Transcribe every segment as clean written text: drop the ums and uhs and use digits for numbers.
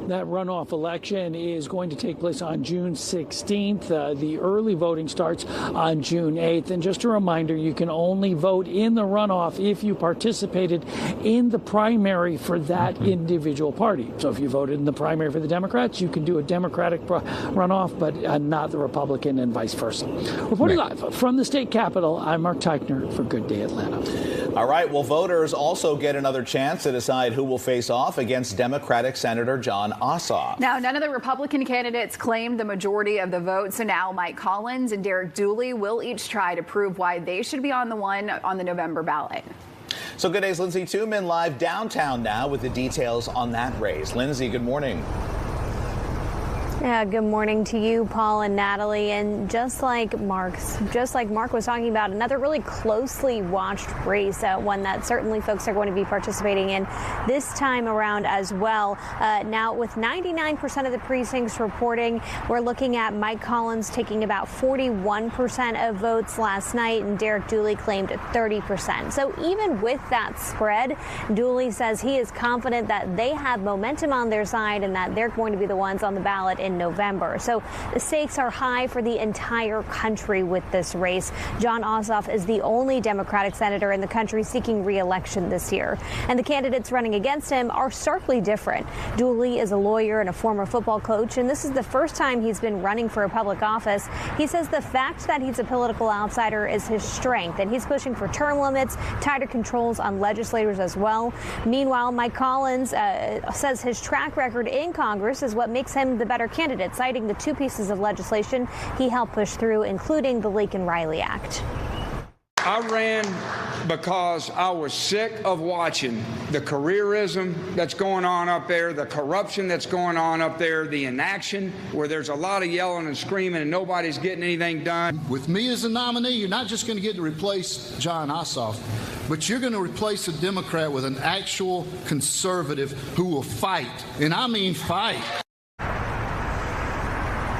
That runoff election is going to take place on June 16th. The early voting starts on June 8th. And just a reminder, you can only vote in the runoff if you participated in the primary for that individual party. So if you voted in the primary for the Democrats, you can do a Democratic runoff, but not the Republican, and vice versa. Reporting live from the state capitol, I'm Mark Teichner for Good Day Atlanta. All right. Well, voters also get another chance to decide who will face off against Democratic Senator Jon Ossoff. Now, none of the Republican candidates claimed the majority of the vote, so now Mike Collins and Derek Dooley will each try to prove why they should be on the November ballot. So Good Day's Lindsay Tuman live downtown now with the details on that race. Lindsay, good morning. Yeah, good morning to you, Paul and Natalie. And just like Mark was talking about, another really closely watched race, one that certainly folks are going to be participating in this time around as well. Now, with 99% of the precincts reporting, we're looking at Mike Collins taking about 41% of votes last night, and Derek Dooley claimed 30%. So even with that spread, Dooley says he is confident that they have momentum on their side and that they're going to be the ones on the ballot in November. So the stakes are high for the entire country with this race. Jon Ossoff is the only Democratic senator in the country seeking re-election this year. And the candidates running against him are starkly different. Dooley is a lawyer and a former football coach, and this is the first time he's been running for a public office. He says the fact that he's a political outsider is his strength, and he's pushing for term limits, tighter controls on legislators as well. Meanwhile, Mike Collins says his track record in Congress is what makes him the better candidate, citing the two pieces of legislation he helped push through, including the Lincoln-Riley Act. I ran because I was sick of watching the careerism that's going on up there, the corruption that's going on up there, the inaction where there's a lot of yelling and screaming and nobody's getting anything done. With me as a nominee, you're not just going to get to replace Jon Ossoff, but you're going to replace a Democrat with an actual conservative who will fight, and I mean fight.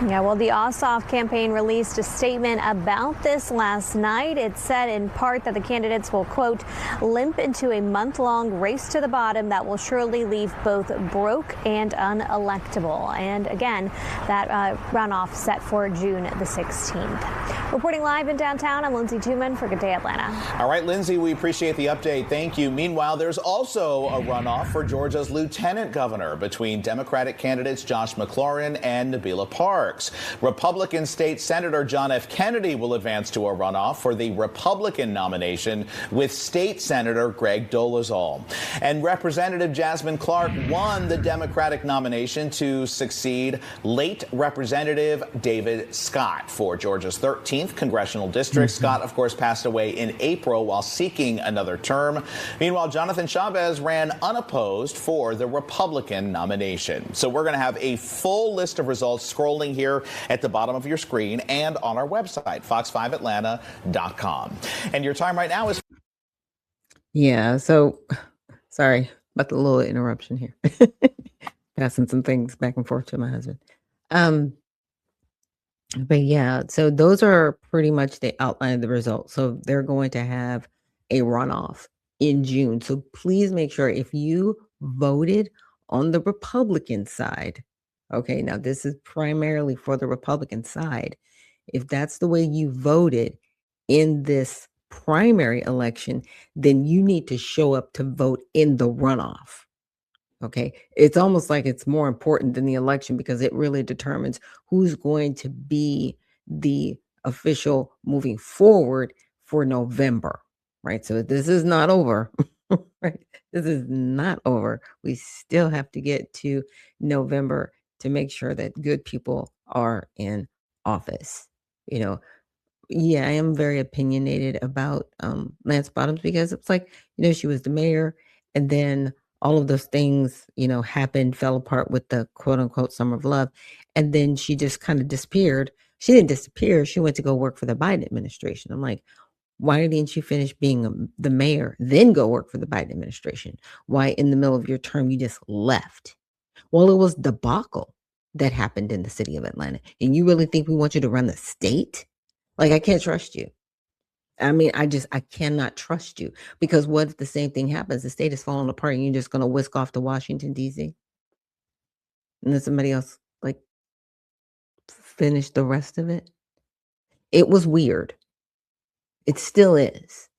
Yeah, well, the Ossoff campaign released a statement about this last night. It said in part that the candidates will, quote, limp into a month-long race to the bottom that will surely leave both broke and unelectable. And again, that runoff set for June the 16th. Reporting live in downtown, I'm Lindsay Tuman for Good Day Atlanta. All right, Lindsay, we appreciate the update. Thank you. Meanwhile, there's also a runoff for Georgia's lieutenant governor between Democratic candidates Josh McLaurin and Nabila Parks. Republican State Senator John F. Kennedy will advance to a runoff for the Republican nomination with State Senator Greg Dolezal. And Representative Jasmine Clark won the Democratic nomination to succeed late Representative David Scott for Georgia's 13th congressional district. Scott, of course, passed away in April while seeking another term. Meanwhile, Jonathan Chavez ran unopposed for the Republican nomination. So we're going to have a full list of results scrolling here at the bottom of your screen and on our website, fox5atlanta.com. And your time right now is... Yeah, so sorry about the little interruption here. Passing some things back and forth to my husband. But yeah, so those are pretty much the outline of the results. So they're going to have a runoff in June. So please make sure if you voted on the Republican side, okay, now this is primarily for the Republican side. If that's the way you voted in this primary election, then you need to show up to vote in the runoff. Okay, it's almost like it's more important than the election because it really determines who's going to be the official moving forward for November, right? So this is not over, right? This is not over. We still have to get to November to make sure that good people are in office. You know, yeah, I am very opinionated about Lance Bottoms because it's like, you know, she was the mayor and then all of those things, you know, happened, fell apart with the quote unquote summer of love. And then she just kind of disappeared. She didn't disappear. She went to go work for the Biden administration. I'm like, why didn't you finish being the mayor, then go work for the Biden administration? Why in the middle of your term, you just left? Well, it was debacle that happened in the city of Atlanta. And you really think we want you to run the state? Like, I can't trust you. I mean, I cannot trust you because what if the same thing happens? The state is falling apart and you're just going to whisk off to Washington, D.C.? and then somebody else like finish the rest of it. It was weird. It still is.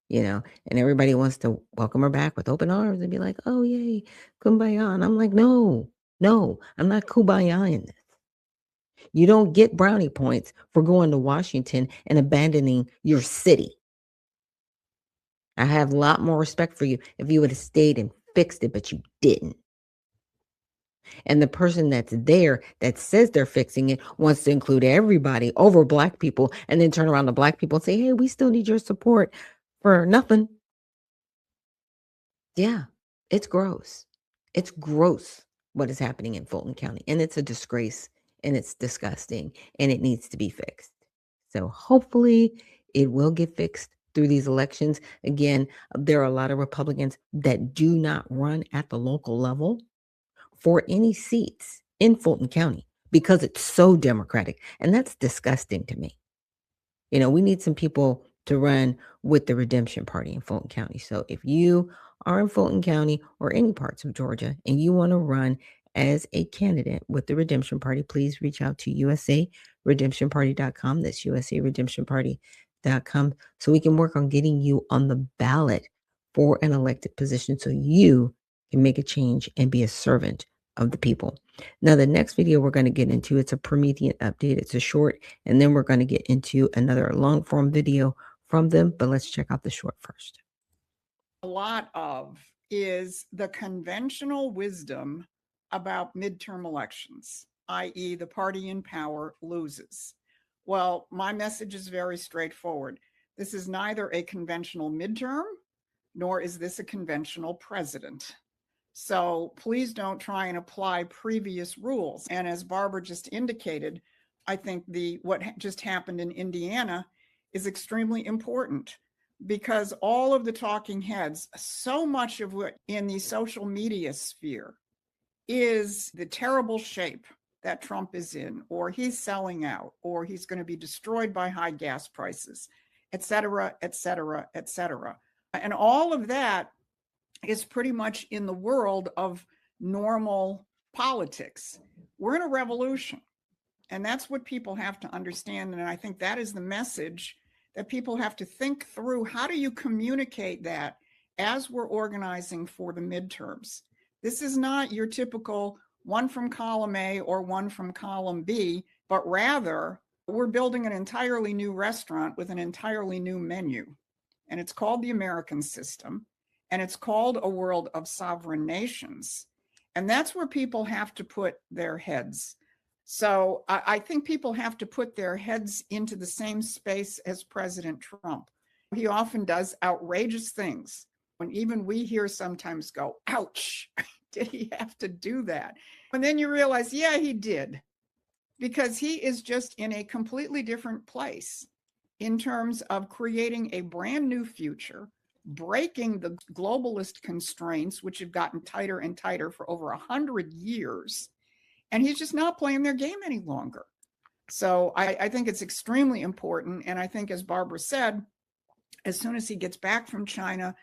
And everybody wants to welcome her back with open arms and be like, oh, yay, kumbaya. And I'm like, no, I'm not kumbayaing this. You don't get brownie points for going to Washington and abandoning your city. I have a lot more respect for you if you would have stayed and fixed it, but you didn't. And the person that's there that says they're fixing it wants to include everybody over Black people and then turn around to Black people and say, hey, we still need your support for nothing. Yeah, it's gross. It's gross what is happening in Fulton County. And it's a disgrace and it's disgusting and it needs to be fixed. So hopefully it will get fixed through these elections. Again, there are a lot of Republicans that do not run at the local level for any seats in Fulton County because it's so Democratic. And that's disgusting to me. We need some people to run with the Redemption Party in Fulton County. So if you are in Fulton County or any parts of Georgia and you want to run as a candidate with the Redemption Party, please reach out to 𝗬𝗎�redemptionparty.com. That's 𝗬𝗎redemptionparty.com so we can work on getting you on the ballot for an elected position so you can make a change and be a servant of the people. Now, the next video we're going to get into, it's a Promethean update. It's a short, and then we're going to get into another long form video from them, but let's check out the short first. A lot of is the conventional wisdom about midterm elections, i.e. the party in power loses. Well, my message is very straightforward. This is neither a conventional midterm, nor is this a conventional president. So please don't try and apply previous rules. And as Barbara just indicated, I think what just happened in Indiana is extremely important because all of the talking heads, so much of what in the social media sphere is the terrible shape that Trump is in, or he's selling out, or he's going to be destroyed by high gas prices, et cetera, et cetera, et cetera. And all of that is pretty much in the world of normal politics. We're in a revolution, and that's what people have to understand. And I think that is the message that people have to think through. How do you communicate that as we're organizing for the midterms? This is not your typical one from column A or one from column B, but rather we're building an entirely new restaurant with an entirely new menu. And it's called the American system. And it's called a world of sovereign nations. And that's where people have to put their heads. So I think people have to put their heads into the same space as President Trump. He often does outrageous things when even we here sometimes go, ouch, did he have to do that? And then you realize, yeah, he did, because he is just in a completely different place in terms of creating a brand new future, breaking the globalist constraints, which have gotten tighter and tighter for over 100 years. And he's just not playing their game any longer. So I think it's extremely important. And I think, as Barbara said, as soon as he gets back from China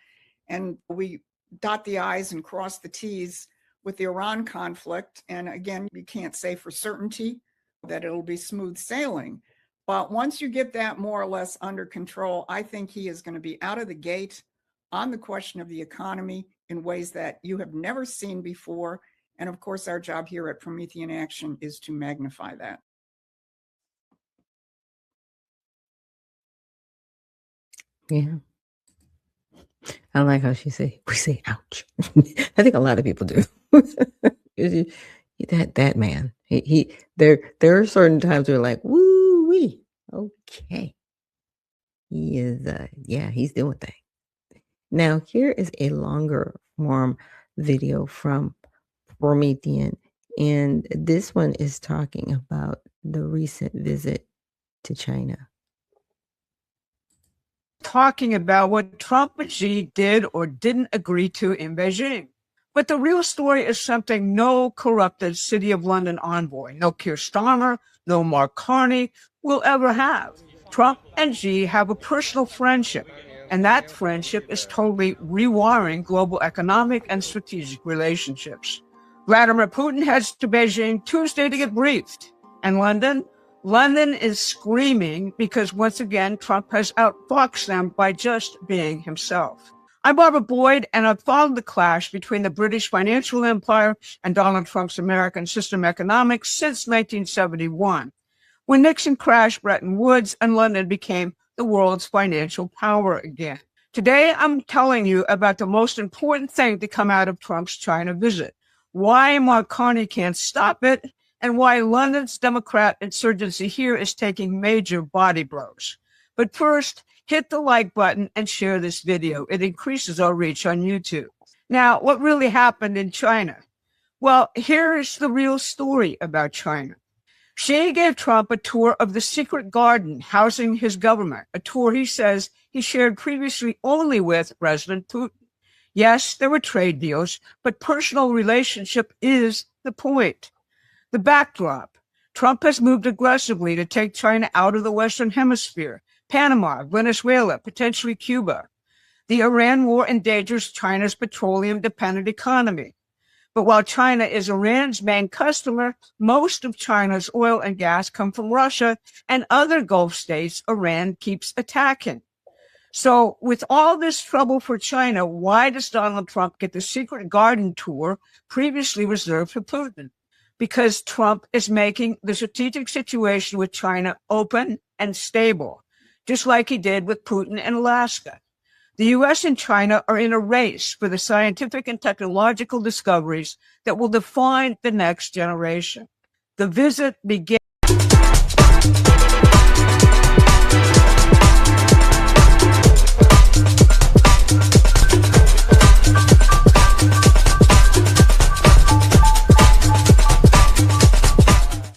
and we dot the I's and cross the T's with the Iran conflict, and again, you can't say for certainty that it'll be smooth sailing. But once you get that more or less under control, I think he is going to be out of the gate on the question of the economy in ways that you have never seen before. And of course, our job here at Promethean Action is to magnify that. Yeah. I like how we say, ouch. I think a lot of people do. that man, there are certain times where like, woo wee, okay. He is, he's doing things. Now, here is a longer form video from Promethean, and this one is talking about the recent visit to China. Talking about what Trump and Xi did or didn't agree to in Beijing. But the real story is something no corrupted City of London envoy, no Keir Starmer, no Mark Carney will ever have. Trump and Xi have a personal friendship, and that friendship is totally rewiring global economic and strategic relationships. Vladimir Putin heads to Beijing Tuesday to get briefed. And London? London is screaming because once again, Trump has outfoxed them by just being himself. I'm Barbara Boyd, and I've followed the clash between the British financial empire and Donald Trump's American system economics since 1971, when Nixon crashed Bretton Woods and London became the world's financial power again. Today, I'm telling you about the most important thing to come out of Trump's China visit, why Mark Carney can't stop it, and why London's Democrat insurgency here is taking major body blows. But first, hit the like button and share this video. It increases our reach on YouTube. Now, what really happened in China? Well, here's the real story about China. Xi gave Trump a tour of the secret garden housing his government, a tour he says he shared previously only with President Putin. Yes, there were trade deals, but personal relationship is the point. The backdrop: Trump has moved aggressively to take China out of the Western Hemisphere, Panama, Venezuela, potentially Cuba. The Iran war endangers China's petroleum-dependent economy. But while China is Iran's main customer, most of China's oil and gas come from Russia and other Gulf states Iran keeps attacking. So with all this trouble for China, why does Donald Trump get the secret garden tour previously reserved for Putin? Because Trump is making the strategic situation with China open and stable, just like he did with Putin in Alaska. The U.S. and China are in a race for the scientific and technological discoveries that will define the next generation. The visit began